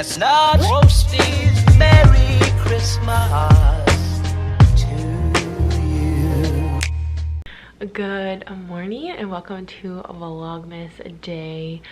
chestnut roasties. Merry Christmas to you. Good morning and welcome to Vlogmas Day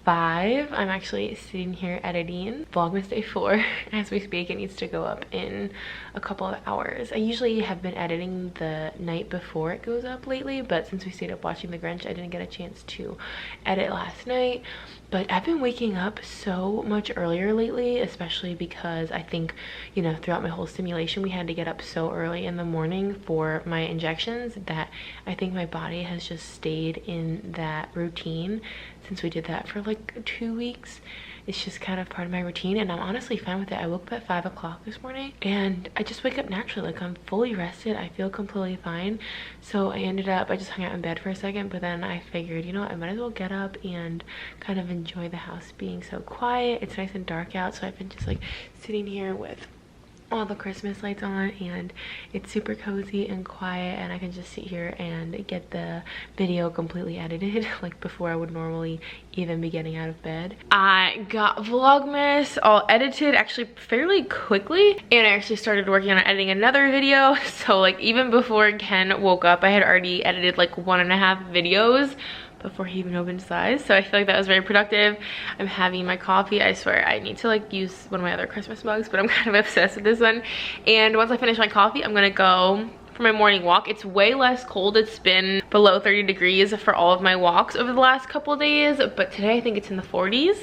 5. I'm actually sitting here editing Vlogmas Day 4 as we speak. It needs to go up in a couple of hours. I usually have been editing the night before it goes up lately, but since we stayed up watching The Grinch, I didn't get a chance to edit last night. But I've been waking up so much earlier lately, especially because I think, you know, throughout my whole simulation, we had to get up so early in the morning for my injections that I think my body has just stayed in that routine since we did that for like 2 weeks. It's just kind of part of my routine and I'm honestly fine with it. I woke up at 5 o'clock this morning and I just wake up naturally. Like, I'm fully rested. I feel completely fine. So I just hung out in bed for a second, but then I figured, you know what, I might as well get up and kind of enjoy the house being so quiet. It's nice and dark out, so I've been just like sitting here with all the Christmas lights on and it's super cozy and quiet, and I can just sit here and get the video completely edited like before I would normally even be getting out of bed. I got Vlogmas all edited actually fairly quickly, and I actually started working on editing another video. So like even before Ken woke up, I had already edited like 1.5 videos before he even opened his eyes. So I feel like that was very productive. I'm having my coffee. I swear I need to like use one of my other Christmas mugs, but I'm kind of obsessed with this one. And once I finish my coffee, I'm gonna go for my morning walk. It's way less cold. It's been below 30 degrees for all of my walks over the last couple of days, but today I think it's in the 40s.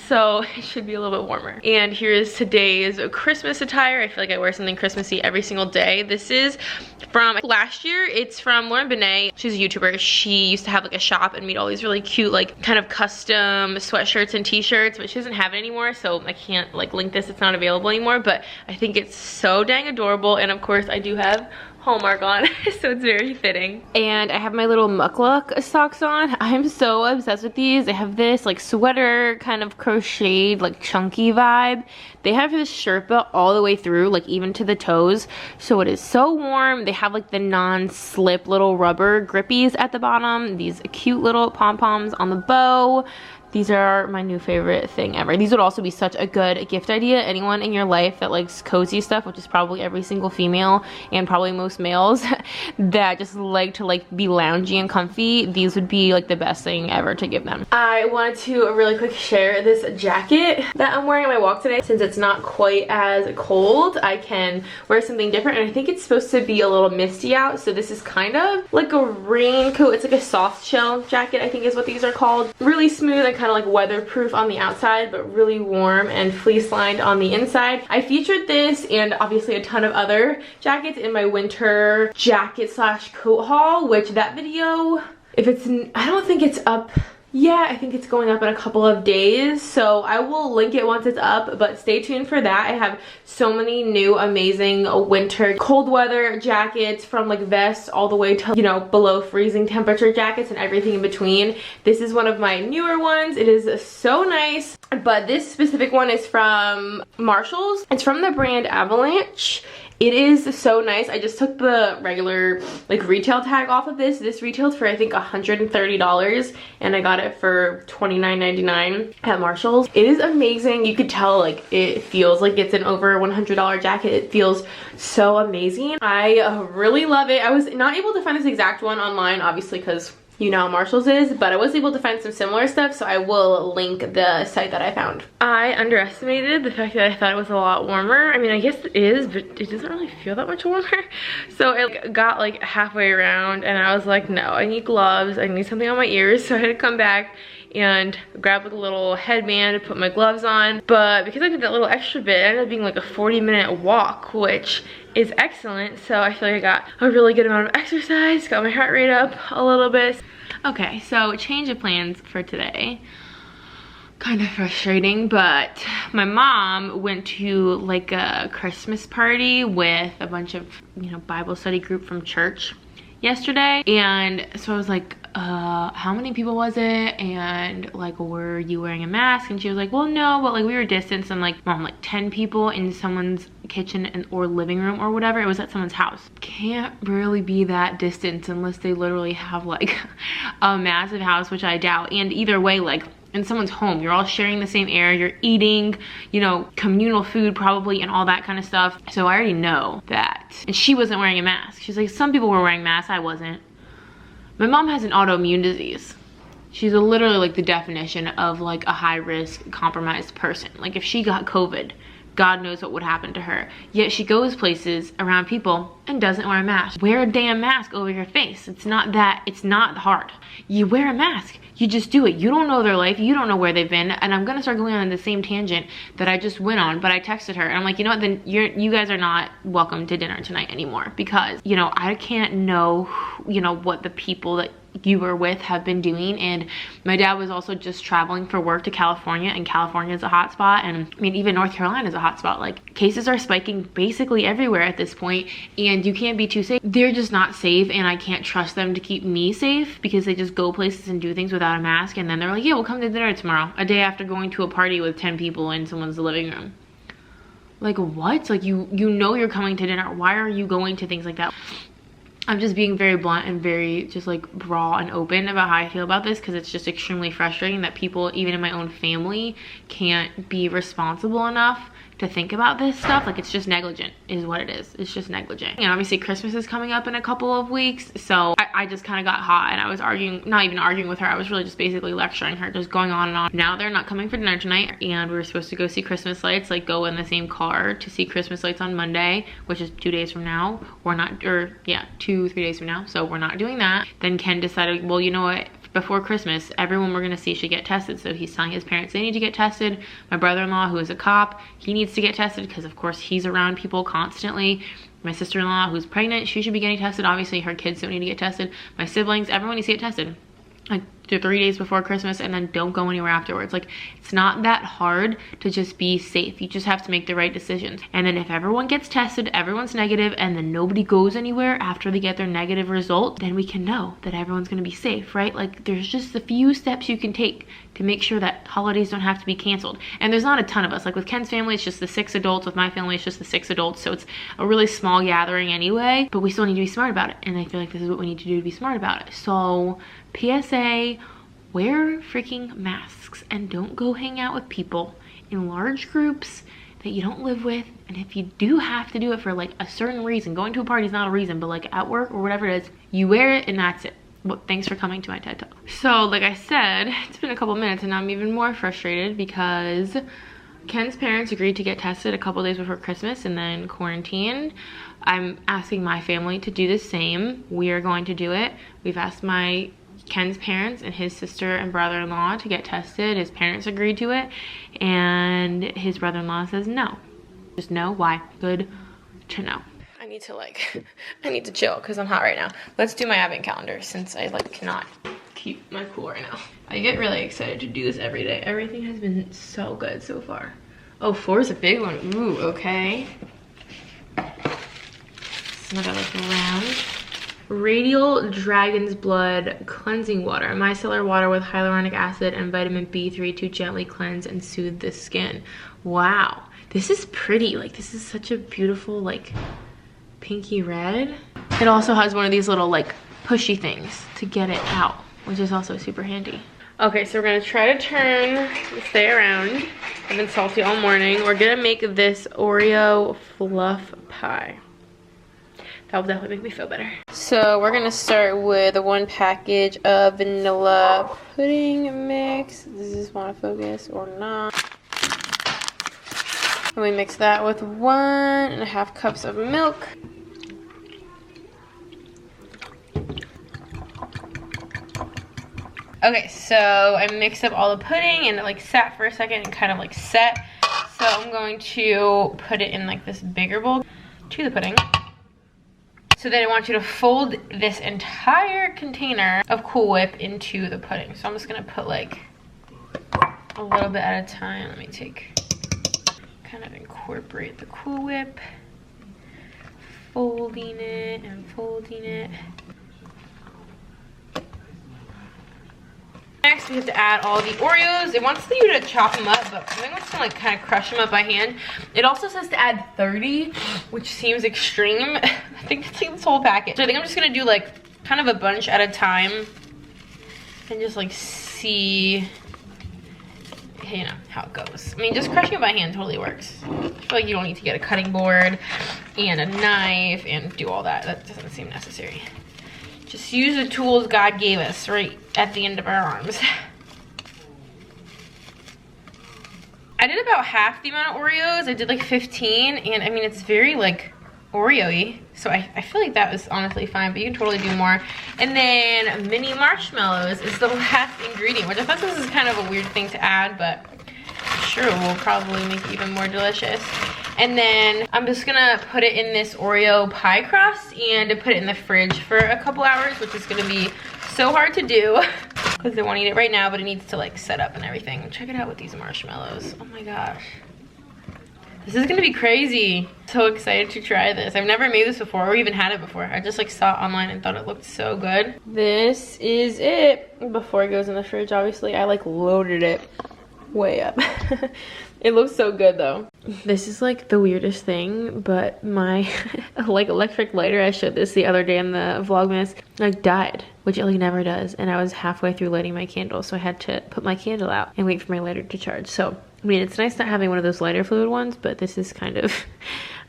So it should be a little bit warmer. And here's today's Christmas attire. I feel like I wear something Christmassy every single day. This is from last year. It's from Lauren Benet. She's a YouTuber. She used to have like a shop and made all these really cute like kind of custom sweatshirts and t-shirts, but she doesn't have it anymore, so I can't like link this. It's not available anymore, but I think it's so dang adorable. And of course I do have Hallmark on, so it's very fitting. And I have my little Mukluk socks on. I'm so obsessed with these. They have this like sweater kind of crocheted like chunky vibe. They have this Sherpa all the way through, like even to the toes, so it is so warm. They have like the non-slip little rubber grippies at the bottom, these cute little pom-poms on the bow. These are my new favorite thing ever. These would also be such a good gift idea. Anyone in your life that likes cozy stuff, which is probably every single female and probably most males that just like to like be loungy and comfy, these would be like the best thing ever to give them. I wanted to really quick share this jacket that I'm wearing on my walk today. Since it's not quite as cold, I can wear something different, and I think it's supposed to be a little misty out, so this is kind of like a raincoat. It's like a soft shell jacket, I think is what these are called. Really smooth and kind of like weatherproof on the outside, but really warm and fleece lined on the inside. I featured this and obviously a ton of other jackets in my winter jacket slash coat haul, which that video, if it's, I don't think it's up. Yeah, I think it's going up in a couple of days, so I will link it once it's up, but stay tuned for that. I have so many new amazing winter cold weather jackets, from like vests all the way to, you know, below freezing temperature jackets and everything in between. This is one of my newer ones. It is so nice, but this specific one is from Marshalls. It's from the brand Avalanche. It is so nice. I just took the regular like retail tag off of this. This retailed for I think $130 and I got it for $29.99 at Marshalls. It is amazing. You could tell like it feels like it's an over $100 jacket. It feels so amazing. I really love it. I was not able to find this exact one online, obviously, because you know how Marshalls is, but I was able to find some similar stuff, so I will link the site that I found. I underestimated the fact that I thought it was a lot warmer. I mean, I guess it is, but it doesn't really feel that much warmer. So it got like halfway around and I was like, no, I need gloves, I need something on my ears, so I had to come back and grab like a little headband to put my gloves on. But because I did that little extra bit, it ended up being like a 40-minute walk, which is excellent. So I feel like I got a really good amount of exercise, got my heart rate up a little bit. Okay, so change of plans for today. Kind of frustrating, but my mom went to like a Christmas party with a bunch of, you know, Bible study group from church yesterday, and so I was like, how many people was it, and like, were you wearing a mask? And she was like, well, no, but like we were distanced, and like mom, like 10 people in someone's kitchen and or living room or whatever. It was at someone's house. Can't really be that distance unless they literally have like a massive house, which I doubt. And either way, like in someone's home. You're all sharing the same air, you're eating, you know, communal food probably and all that kind of stuff. So I already know that. And she wasn't wearing a mask. She's like, some people were wearing masks, I wasn't. My mom has an autoimmune disease. She's literally like the definition of like a high risk compromised person. Like if she got COVID, God knows what would happen to her. Yet she goes places around people and doesn't wear a mask. Wear a damn mask over your face. It's not hard. You wear a mask. You just do it. You don't know their life. You don't know where they've been. And I'm gonna start going on the same tangent that I just went on, but I texted her and I'm like, you know what, then you guys are not welcome to dinner tonight anymore, because, you know, I can't know, you know, what the people that you were with have been doing. And my dad was also just traveling for work to California, and California is a hot spot, and I mean even North Carolina is a hot spot. Like cases are spiking basically everywhere at this point, and you can't be too safe. They're just not safe, and I can't trust them to keep me safe because they just go places and do things without a mask, and then they're like, yeah, we'll come to dinner tomorrow, a day after going to a party with 10 people in someone's living room. Like what? Like you know you're coming to dinner. Why are you going to things like that? I'm just being very blunt and very just like raw and open about how I feel about this, because it's just extremely frustrating that people, even in my own family, can't be responsible enough to think about this stuff. Like it's just negligent is what it is. It's just negligent. And obviously Christmas is coming up in a couple of weeks, so I just kind of got hot and I was arguing, not even arguing with her, I was really just basically lecturing her, just going on and on. Now they're not coming for dinner tonight, and we were supposed to go see Christmas lights, like go in the same car to see Christmas lights on Monday, which is 2 days from now. We're not, or yeah, 2-3 days from now, so we're not doing that. Then Ken decided, well, you know what, before Christmas, everyone we're gonna see should get tested. So he's telling his parents they need to get tested. My brother-in-law, who is a cop, he needs to get tested because of course he's around people constantly. My sister-in-law, who's pregnant, she should be getting tested. Obviously her kids don't need to get tested. My siblings, everyone needs to get tested. Like 3 days before Christmas, and then don't go anywhere afterwards. Like it's not that hard to just be safe. You just have to make the right decisions. And then if everyone gets tested, everyone's negative, and then nobody goes anywhere after they get their negative result, then we can know that everyone's gonna be safe, right? Like there's just a few steps you can take to make sure that holidays don't have to be canceled. And there's not a ton of us. Like with Ken's family, it's just the 6 adults. With my family, it's just the 6 adults. So it's a really small gathering anyway, but we still need to be smart about it. And I feel like this is what we need to do to be smart about it. So PSA, wear freaking masks and don't go hang out with people in large groups that you don't live with. And if you do have to do it for like a certain reason, going to a party is not a reason, but like at work or whatever it is, you wear it and that's it. Well, thanks for coming to my TED Talk. So like I said, it's been a couple minutes and I'm even more frustrated because Ken's parents agreed to get tested a couple days before Christmas and then quarantined. I'm asking my family to do the same. We are going to do it. We've asked Ken's parents and his sister and brother-in-law to get tested. His parents agreed to it, and his brother-in-law says no. Just no. Why? Good to know. I need to chill because I'm hot right now. Let's do my advent calendar since I like cannot keep my cool right now. I get really excited to do this every day. Everything has been so good so far. Oh, 4 is a big one. Ooh, okay. Smell that like round. Radial Dragon's Blood Cleansing Water. Micellar water with hyaluronic acid and vitamin B3 to gently cleanse and soothe the skin. Wow. This is pretty. Like, this is such a beautiful, like, pinky red. It also has one of these little, like, pushy things to get it out, which is also super handy. Okay, so we're gonna try to turn, stay around. I've been salty all morning. We're gonna make this Oreo fluff pie. That will definitely make me feel better. So we're gonna start with 1 package of vanilla pudding mix. Does this want to focus or not? And we mix that with 1.5 cups of milk. Okay, so I mixed up all the pudding and it like sat for a second and kind of like set. So I'm going to put it in like this bigger bowl to the pudding. So then I want you to fold this entire container of Cool Whip into the pudding. So I'm just gonna put like a little bit at a time. Let me kind of incorporate the Cool Whip. Folding it and folding it. Next, we have to add all the Oreos. It wants you to chop them up, but I think I'm just gonna like kind of crush them up by hand. It also says to add 30, which seems extreme. I think it's like this whole packet. So I think I'm just gonna do like kind of a bunch at a time and just like see you know how it goes. I mean, just crushing it by hand totally works. I feel like you don't need to get a cutting board and a knife and do all that. That doesn't seem necessary. Just use the tools God gave us right at the end of our arms. I did about half the amount of Oreos. I did like 15, and I mean, it's very like Oreo-y, so I feel like that was honestly fine, but you can totally do more. And then mini marshmallows is the last ingredient, which I thought this is kind of a weird thing to add, but I'm sure it will probably make it even more delicious. And then I'm just gonna put it in this Oreo pie crust and put it in the fridge for a couple hours, which is gonna be so hard to do because I want to eat it right now, but it needs to like set up and everything. Check it out with these marshmallows. Oh my gosh. This is gonna be crazy. So excited to try this. I've never made this before or even had it before. I just like saw it online and thought it looked so good. This is it before it goes in the fridge. Obviously, I like loaded it way up. It looks so good though. This is like the weirdest thing, but my like electric lighter, I showed this the other day in the Vlogmas, like died, which it like never does. And I was halfway through lighting my candle, so I had to put my candle out and wait for my lighter to charge. So, I mean, it's nice not having one of those lighter fluid ones, but this is kind of,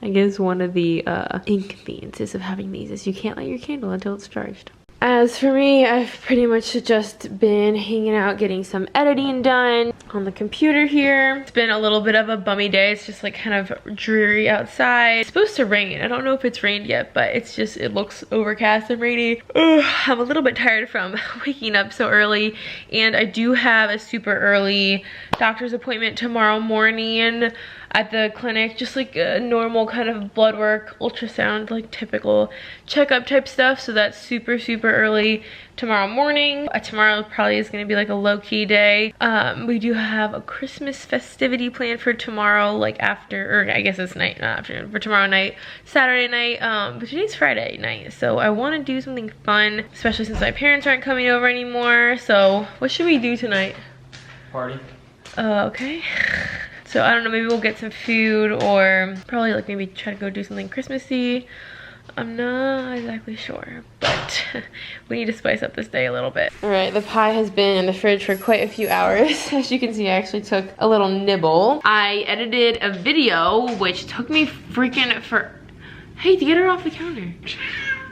I guess, one of the inconveniences of having these is you can't light your candle until it's charged. As for me, I've pretty much just been hanging out, getting some editing done on the computer here. It's been a little bit of a bummy day. It's just like kind of dreary outside. It's supposed to rain. I don't know if it's rained yet, but it's just, it looks overcast and rainy. Ugh, I'm a little bit tired from waking up so early, and I do have a super early doctor's appointment tomorrow morning at the clinic, just like a normal kind of blood work, ultrasound, like typical checkup type stuff. So that's super early tomorrow morning. Tomorrow probably is going to be like a low-key day. We do have a Christmas festivity planned for tomorrow, like after, or I guess it's night, not afternoon, for tomorrow night, Saturday night, but today's Friday night, so I want to do something fun, especially since my parents aren't coming over anymore. So what should we do tonight? Party. Okay. So I don't know, maybe we'll get some food or probably like maybe try to go do something Christmassy. I'm not exactly sure, but we need to spice up this day a little bit. All right, the pie has been in the fridge for quite a few hours. As you can see, I actually took a little nibble. I edited a video, which took me freaking Hey, to get her off the counter.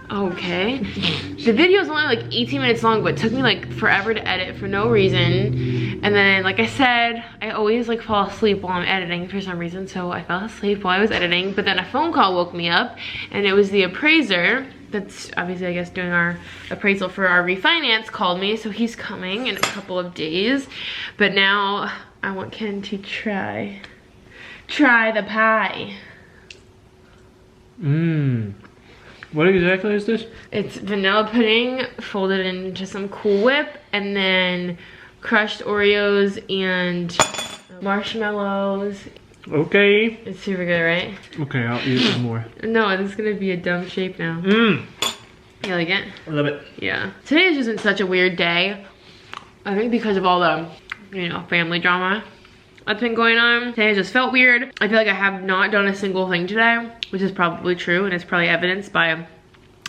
Okay. The video is only like 18 minutes long, but it took me like forever to edit for no reason. And then, like I said, I always like fall asleep while I'm editing for some reason, so I fell asleep while I was editing, but then a phone call woke me up, and it was the appraiser that's obviously, I guess, doing our appraisal for our refinance called me, so he's coming in a couple of days. But now I want Ken to try the pie. What exactly is this? It's vanilla pudding folded into some Cool Whip, and then crushed Oreos and marshmallows. Okay. It's super good, right? Okay, I'll eat some more. No, it's gonna be a dumb shape now. You like it? I love it. Yeah. Today has just been such a weird day. I think because of all the, you know, family drama that's been going on. Today just felt weird. I feel like I have not done a single thing today, which is probably true, and it's probably evidenced by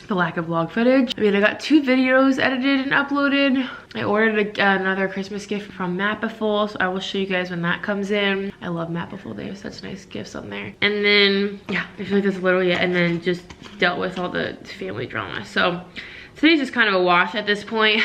the lack of vlog footage. I mean, I got 2 videos edited and uploaded. I ordered another Christmas gift from Mapiful, so I will show you guys when that comes in. I love Mapiful. They have such nice gifts on there. And then, yeah, I feel like that's literally it. And then just dealt with all the family drama. So today's just kind of a wash at this point.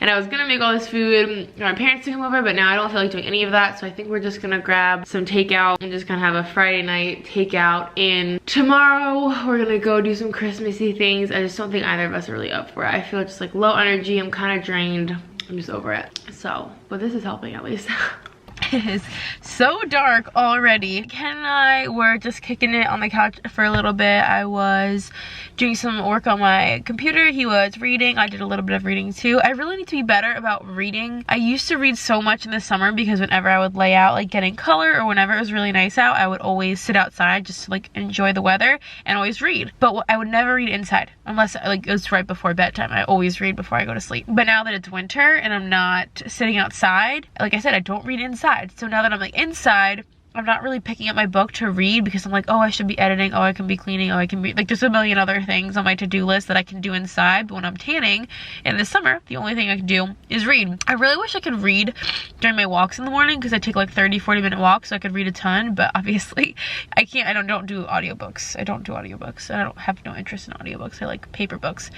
And I was gonna make all this food for my parents to come over, but now I don't feel like doing any of that. So I think we're just gonna grab some takeout and just gonna have a Friday night takeout. And tomorrow we're gonna go do some Christmassy things. I just don't think either of us are really up for it. I feel just like low energy. I'm kind of drained. I'm just over it. So, but this is helping at least. It is so dark already. Ken and I were just kicking it on the couch for a little bit. I was doing some work on my computer. He was reading. I did a little bit of reading too. I really need to be better about reading. I used to read so much in the summer because whenever I would lay out like getting color or whenever it was really nice out, I would always sit outside just to like enjoy the weather and always read. But I would never read inside unless like it was right before bedtime. I always read before I go to sleep. But now that it's winter and I'm not sitting outside, like I said, I don't read inside. So now that I'm like inside, I'm not really picking up my book to read because I'm like, oh, I should be editing, oh, I can be cleaning, oh, I can be, like, there's a million other things on my to-do list that I can do inside. But when I'm tanning in the summer, the only thing I can do is read. I really wish I could read during my walks in the morning because I take like 30-40 minute walks, so I could read a ton, but obviously I can't. I don't do audiobooks. I don't have no interest in audiobooks. I like paper books.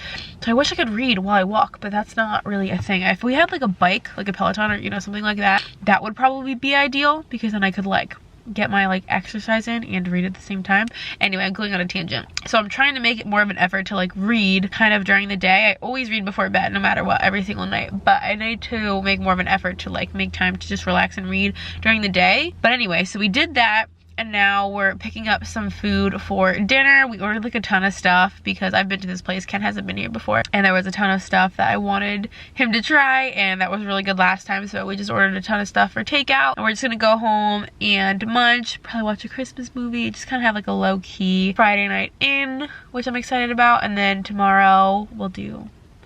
So I wish I could read while I walk, but that's not really a thing. If we had like a bike, like a Peloton or, you know, something like that, that would probably be ideal because then I could like get my like exercise in and read at the same time. Anyway, I'm going on a tangent. So I'm trying to make it more of an effort to like read kind of during the day. I always read before bed no matter what, every single night, but I need to make more of an effort to like make time to just relax and read during the day. But anyway, so we did that. And now we're picking up some food for dinner. We ordered like a ton of stuff because I've been to this place. Ken hasn't been here before. And there was a ton of stuff that I wanted him to try. And that was really good last time. So we just ordered a ton of stuff for takeout. And we're just gonna go home and munch. Probably watch a Christmas movie. Just kind of have like a low-key Friday night in, which I'm excited about. And then tomorrow we'll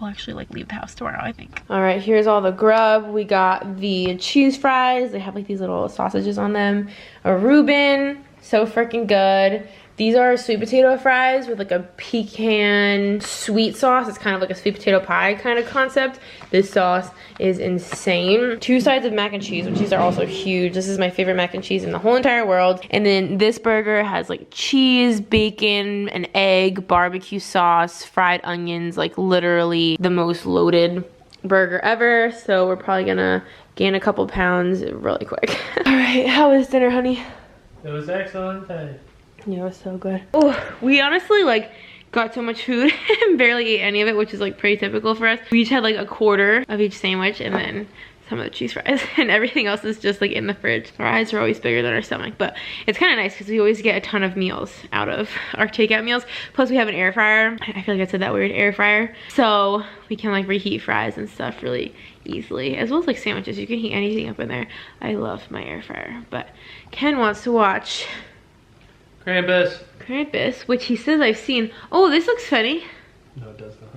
actually like leave the house tomorrow, I think. All right, here's all the grub. We got the cheese fries. They have like these little sausages on them. A Reuben, so freaking good. These are sweet potato fries with like a pecan sweet sauce. It's kind of like a sweet potato pie kind of concept. This sauce is insane. 2 sides of mac and cheese, which these are also huge. This is my favorite mac and cheese in the whole entire world. And then this burger has like cheese, bacon, an egg, barbecue sauce, fried onions, like literally the most loaded burger ever. So we're probably gonna gain a couple pounds really quick. All right, how was dinner, honey? It was excellent. Yeah, it was so good. Oh, we honestly like got so much food and barely ate any of it, which is like pretty typical for us. We each had like a quarter of each sandwich and then some of the cheese fries, and everything else is just like in the fridge. Our eyes are always bigger than our stomach, but it's kind of nice because we always get a ton of meals out of our takeout meals. Plus we have an air fryer. I feel like I said that weird, air fryer. So we can like reheat fries and stuff really easily, as well as like sandwiches. You can heat anything up in there. I love my air fryer, but Ken wants to watch Krampus, which he says I've seen. Oh, this looks funny. No, it does not.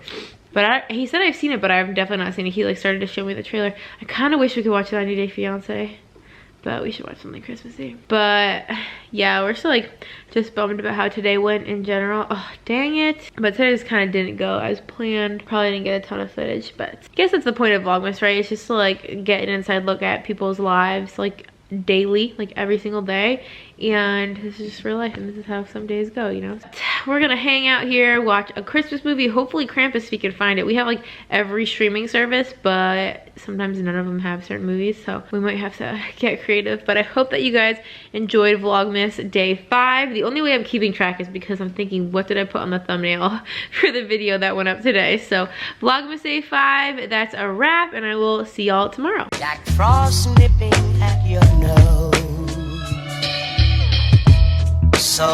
But he said I've seen it, but I've definitely not seen it. He like started to show me the trailer. I kind of wish we could watch 90 Day Fiance, but we should watch something Christmassy. But yeah, we're still like just bummed about how today went in general. Oh, dang it. But today just kind of didn't go as planned. Probably didn't get a ton of footage, but I guess that's the point of Vlogmas, right? It's just to like get an inside look at people's lives, like daily, like every single day. And this is just real life, and this is how some days go, you know. We're gonna hang out here, watch a Christmas movie, hopefully Krampus if we can find it. We have like every streaming service, but sometimes none of them have certain movies, so we might have to get creative. But I hope that you guys enjoyed Vlogmas day 5. The only way I'm keeping track is because I'm thinking, what did I put on the thumbnail for the video that went up today? So Vlogmas day 5, that's a wrap, and I will see y'all tomorrow. Jack Frost nipping at your nose. So